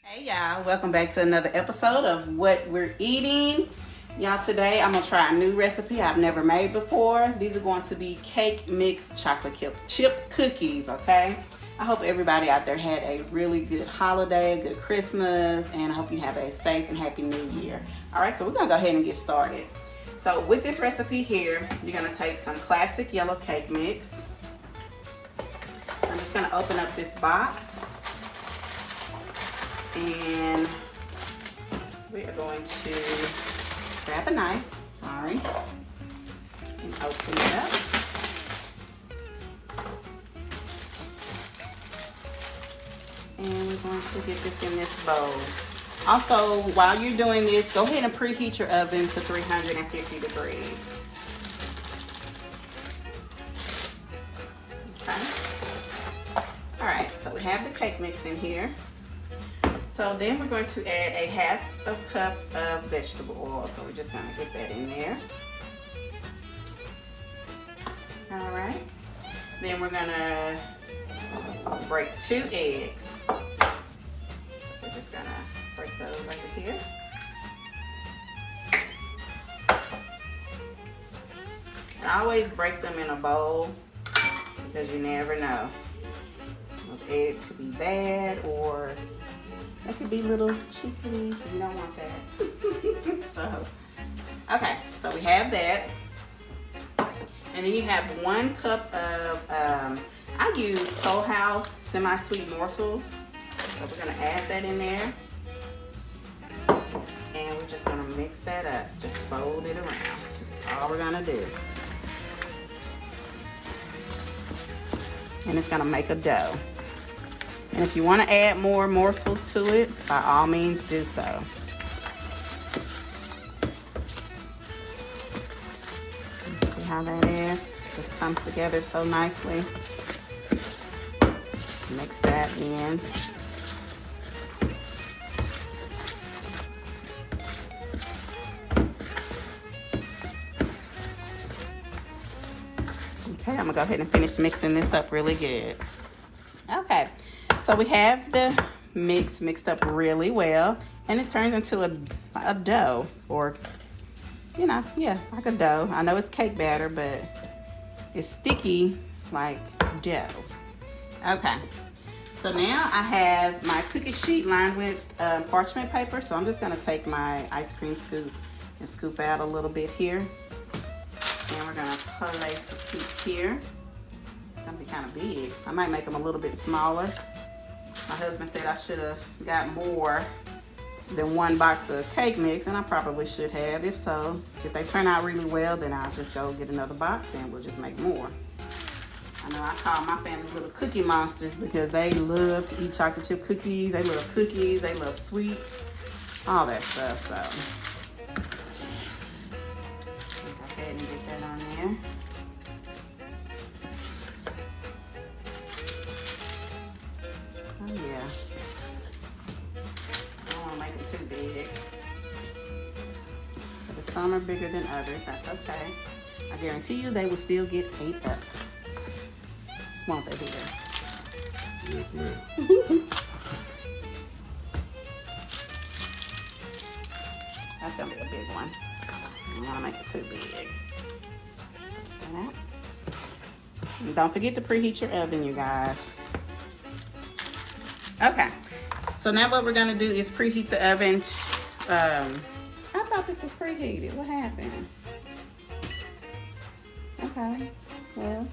Hey y'all, welcome back to another episode of What We're Eating. Y'all, today I'm gonna try a new recipe I've never made before. These are going to be cake mix chocolate chip cookies, okay? I hope everybody out there had a really good holiday, good Christmas, and I hope you have a safe and happy new year. All right, so we're gonna go ahead and get started. So with this recipe here, you're gonna take some classic yellow cake mix. I'm just gonna open up this box. And we are going to grab a knife, and open it up. And we're going to get this in this bowl. Also, while you're doing this, go ahead and preheat your oven to 350 degrees. Okay. All right, so we have the cake mix in here. So then we're going to add a half a cup of vegetable oil. So we're just going to get that in there. All right. Then we're going to break 2 eggs. So we're just going to break those over here. And always break them in a bowl because you never know. Those eggs could be bad or they could be little chickies. You don't want that. So we have that. And then you have 1 cup of, I use Toll House semi-sweet morsels. So we're gonna add that in there. And we're just gonna mix that up. Just fold it around. That's all we're gonna do. And it's gonna make a dough. And if you want to add more morsels to it, by all means do so. See how that is? Just comes together so nicely. Mix that in. Okay, I'm gonna go ahead and finish mixing this up really good. Okay. So we have the mix mixed up really well, and it turns into a dough, or, like a dough. I know it's cake batter, but it's sticky like dough. Okay, so now I have my cookie sheet lined with parchment paper, so I'm just gonna take my ice cream scoop and scoop out a little bit here. And we're gonna place the scoop here. It's gonna be kind of big. I might make them a little bit smaller. My husband said I should have got more than 1 box of cake mix, and I probably should have. If so, if they turn out really well, then I'll just go get another box and we'll just make more. I know I call my family little cookie monsters because they love to eat chocolate chip cookies. They love cookies, they love sweets, all that stuff. So go ahead and get that on there. Oh yeah. I don't want to make them too big. But if some are bigger than others, that's okay. I guarantee you they will still get ate up. Won't they, dear? Yes, ma'am. That's gonna be a big one. I don't want to make it too big. And don't forget to preheat your oven, you guys. Okay, so now what we're gonna do is preheat the oven. I thought this was preheated. What happened? Okay, well,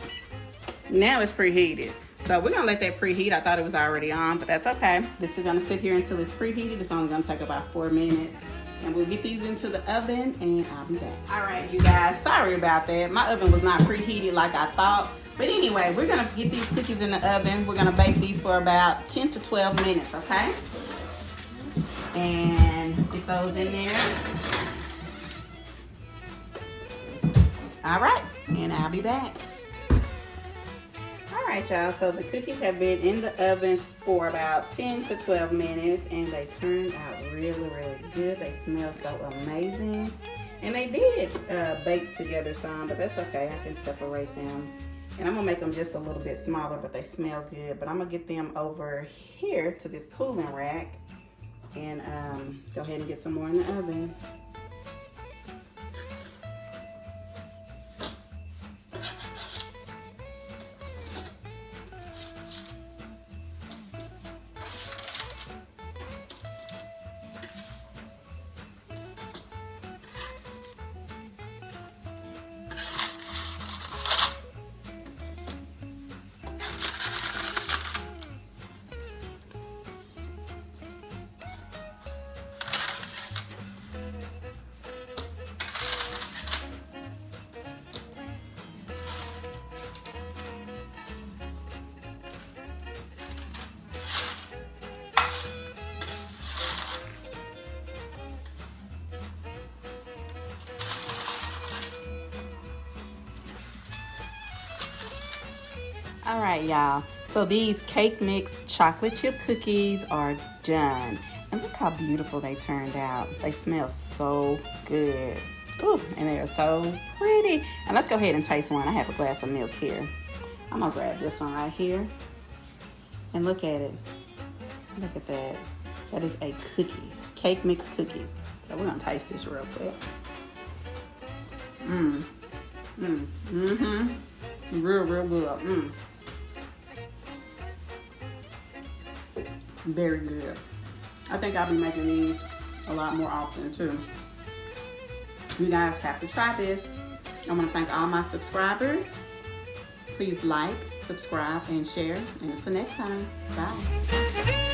now it's preheated. So we're gonna let that preheat. I thought it was already on, but that's okay. This is gonna sit here until it's preheated. It's only gonna take about 4 minutes. And we'll get these into the oven and I'll be back. All right, you guys, sorry about that. My oven was not preheated like I thought. But anyway, we're gonna get these cookies in the oven. We're gonna bake these for about 10 to 12 minutes, okay? And get those in there. All right, and I'll be back. All right, y'all, so the cookies have been in the oven for about 10 to 12 minutes, and they turned out really, really good. They smell so amazing. And they did bake together some, but that's okay. I can separate them. And I'm gonna make them just a little bit smaller, but they smell good. But I'm gonna get them over here to this cooling rack. and go ahead and get some more in the oven. All right, y'all. So these cake mix chocolate chip cookies are done. And look how beautiful they turned out. They smell so good. Ooh, and they are so pretty. And let's go ahead and taste one. I have a glass of milk here. I'm gonna grab this one right here. And look at it. Look at that. That is a cookie. Cake mix cookies. So we're gonna taste this real quick. Real good. Very good. I think I'll be making these a lot more often too. You guys have to try this. I want to thank all my subscribers. Please like, subscribe, and share. And until next time, bye.